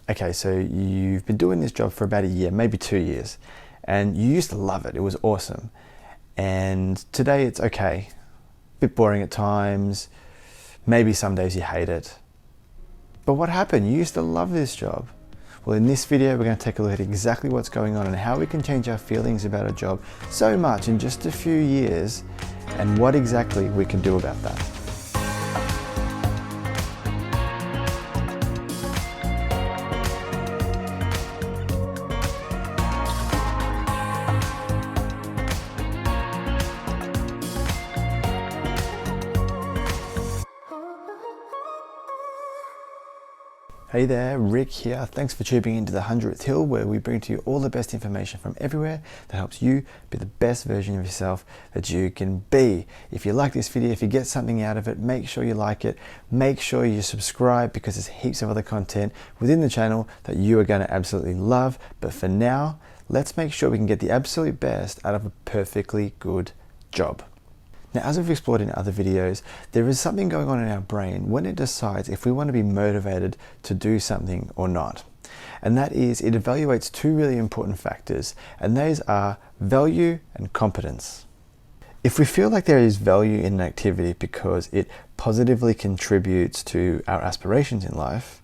Okay, so you've been doing this job for about a year, maybe 2 years, and you used to love it. It was awesome. And today it's okay. A bit boring at times. Maybe some days you hate it. But what happened? You used to love this job. Well, in this video, we're going to take a look at exactly what's going on and how we can change our feelings about a job so much in just a few years, and what exactly we can do about that. Hey there, Rick here. Thanks for tuning into the 100th Hill, where we bring to you all the best information from everywhere that helps you be the best version of yourself that you can be. If you like this video, if you get something out of it, make sure you like it. Make sure you subscribe, because there's heaps of other content within the channel that you are going to absolutely love. But for now, let's make sure we can get the absolute best out of a perfectly good job. Now, as we've explored in other videos, there is something going on in our brain when it decides if we want to be motivated to do something or not. And that is, it evaluates two really important factors, and those are value and competence. If we feel like there is value in an activity because it positively contributes to our aspirations in life,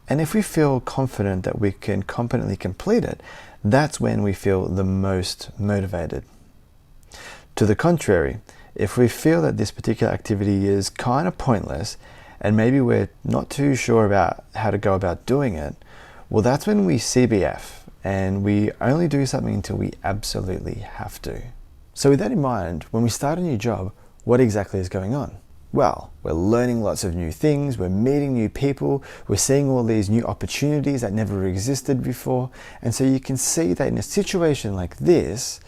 and if we feel confident that we can competently complete it, that's when we feel the most motivated. To the contrary, if we feel that this particular activity is kind of pointless and maybe we're not too sure about how to go about doing it, well, that's when we CBF and we only do something until we absolutely have to. So with that in mind, when we start a new job, what exactly is going on? Well, we're learning lots of new things, we're meeting new people, we're seeing all these new opportunities that never existed before. And so you can see that in a situation like this,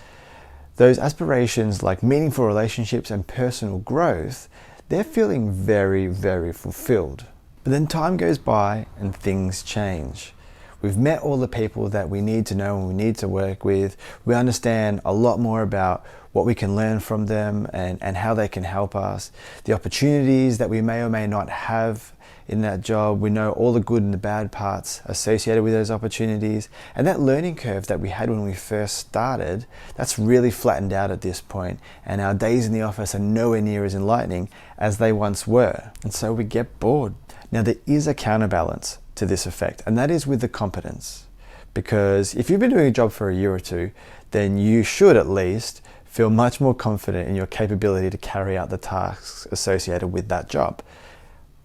those aspirations like meaningful relationships and personal growth, they're feeling very, very fulfilled. But then time goes by and things change. We've met all the people that we need to know and we need to work with. We understand a lot more about what we can learn from them and how they can help us. The opportunities that we may or may not have in that job, we know all the good and the bad parts associated with those opportunities. And that learning curve that we had when we first started, that's really flattened out at this point. And our days in the office are nowhere near as enlightening as they once were. And so we get bored. Now, there is a counterbalance to this effect, and that is with the competence. Because if you've been doing a job for a year or two, then you should at least feel much more confident in your capability to carry out the tasks associated with that job.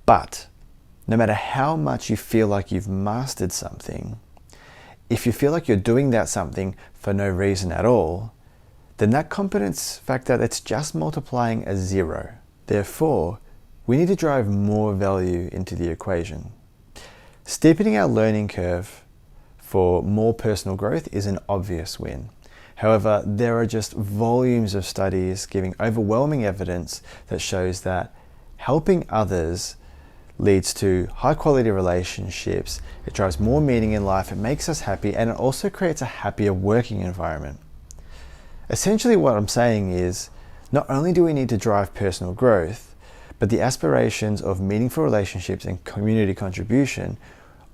But no matter how much you feel like you've mastered something, if you feel like you're doing that something for no reason at all, then that competence factor, that's just multiplying as zero. Therefore, we need to drive more value into the equation. Steepening our learning curve for more personal growth is an obvious win. However, there are just volumes of studies giving overwhelming evidence that shows that helping others leads to high quality relationships, it drives more meaning in life, it makes us happy, and it also creates a happier working environment. Essentially what I'm saying is, not only do we need to drive personal growth, but the aspirations of meaningful relationships and community contribution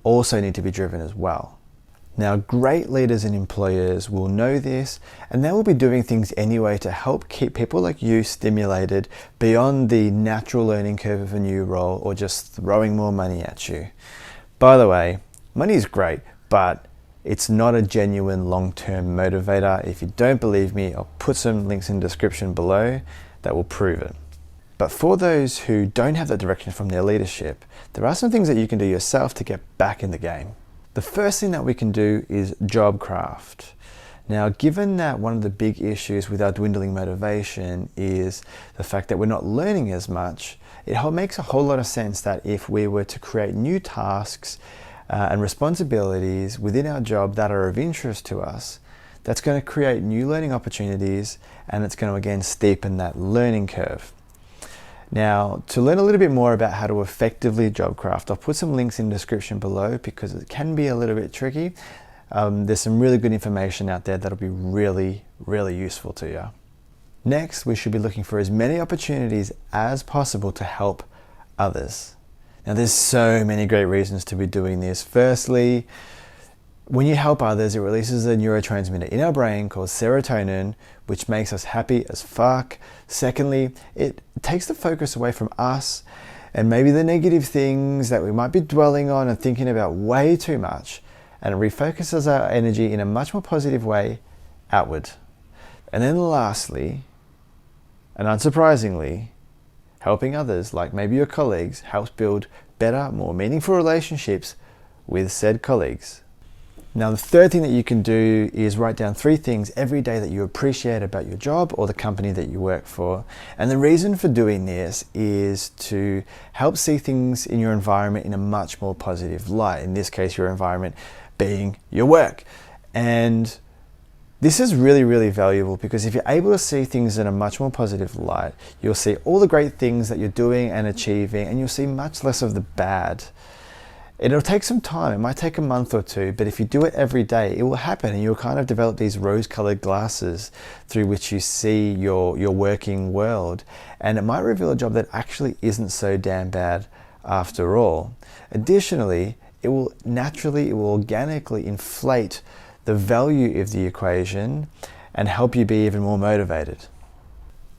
also need to be driven as well. Now, great leaders and employers will know this, and they will be doing things anyway to help keep people like you stimulated beyond the natural learning curve of a new role or just throwing more money at you. By the way, money is great, but it's not a genuine long-term motivator. If you don't believe me, I'll put some links in the description below that will prove it. But for those who don't have that direction from their leadership, there are some things that you can do yourself to get back in the game. The first thing that we can do is job craft. Now, given that one of the big issues with our dwindling motivation is the fact that we're not learning as much, it makes a whole lot of sense that if we were to create new tasks and responsibilities within our job that are of interest to us, that's going to create new learning opportunities, and it's going to again steepen that learning curve. Now, to learn a little bit more about how to effectively job craft, I'll put some links in the description below because it can be a little bit tricky. There's some really good information out there that'll be really, really useful to you. Next, we should be looking for as many opportunities as possible to help others. Now, there's so many great reasons to be doing this. Firstly, when you help others, it releases a neurotransmitter in our brain called serotonin, which makes us happy as fuck. Secondly, it takes the focus away from us and maybe the negative things that we might be dwelling on and thinking about way too much, and it refocuses our energy in a much more positive way outward. And then lastly, and unsurprisingly, helping others, like maybe your colleagues, helps build better, more meaningful relationships with said colleagues. Now, the third thing that you can do is write down 3 things every day that you appreciate about your job or the company that you work for. And the reason for doing this is to help see things in your environment in a much more positive light. In this case, your environment being your work. And this is really, really valuable because if you're able to see things in a much more positive light, you'll see all the great things that you're doing and achieving, and you'll see much less of the bad. It'll take some time. It might take a month or 2, but if you do it every day, it will happen, and you'll kind of develop these rose-colored glasses through which you see your working world, and it might reveal a job that actually isn't so damn bad after all. Additionally, it will organically inflate the value of the equation and help you be even more motivated.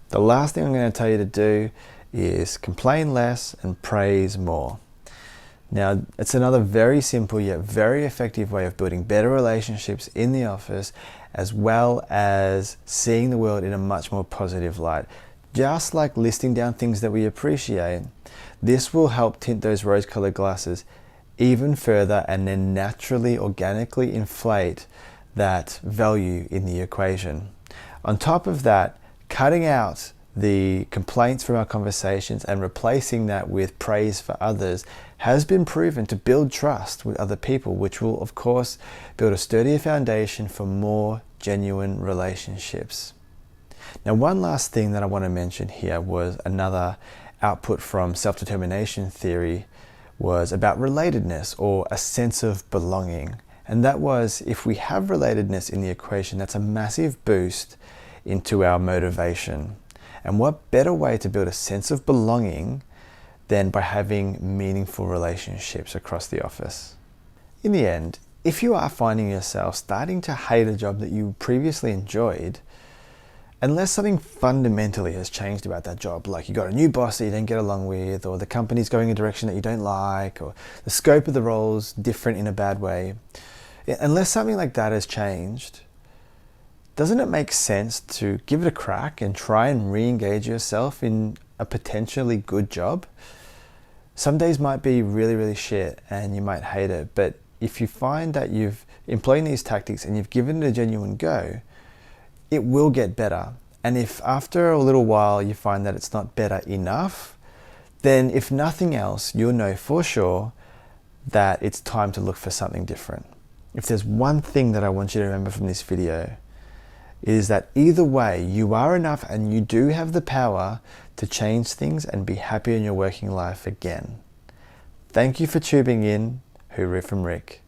The last thing I'm going to tell you to do is complain less and praise more. Now, it's another very simple yet very effective way of building better relationships in the office, as well as seeing the world in a much more positive light. Just like listing down things that we appreciate, this will help tint those rose-colored glasses even further and then naturally, organically inflate that value in the equation. On top of that, cutting out the complaints from our conversations and replacing that with praise for others has been proven to build trust with other people, which will of course build a sturdier foundation for more genuine relationships. Now, one last thing that I want to mention here was another output from self-determination theory was about relatedness, or a sense of belonging. And that was, if we have relatedness in the equation, that's a massive boost into our motivation. And what better way to build a sense of belonging than by having meaningful relationships across the office? In the end, if you are finding yourself starting to hate a job that you previously enjoyed, unless something fundamentally has changed about that job, like you got a new boss that you don't get along with, or the company's going a direction that you don't like, or the scope of the role's different in a bad way, unless something like that has changed, doesn't it make sense to give it a crack and try and re-engage yourself in a potentially good job? Some days might be really, really shit and you might hate it, but if you find that you've employed these tactics and you've given it a genuine go, it will get better. And if after a little while you find that it's not better enough, then if nothing else, you'll know for sure that it's time to look for something different. If there's one thing that I want you to remember from this video, is that either way, you are enough and you do have the power to change things and be happy in your working life again. Thank you for tuning in. Hooroo from Rick.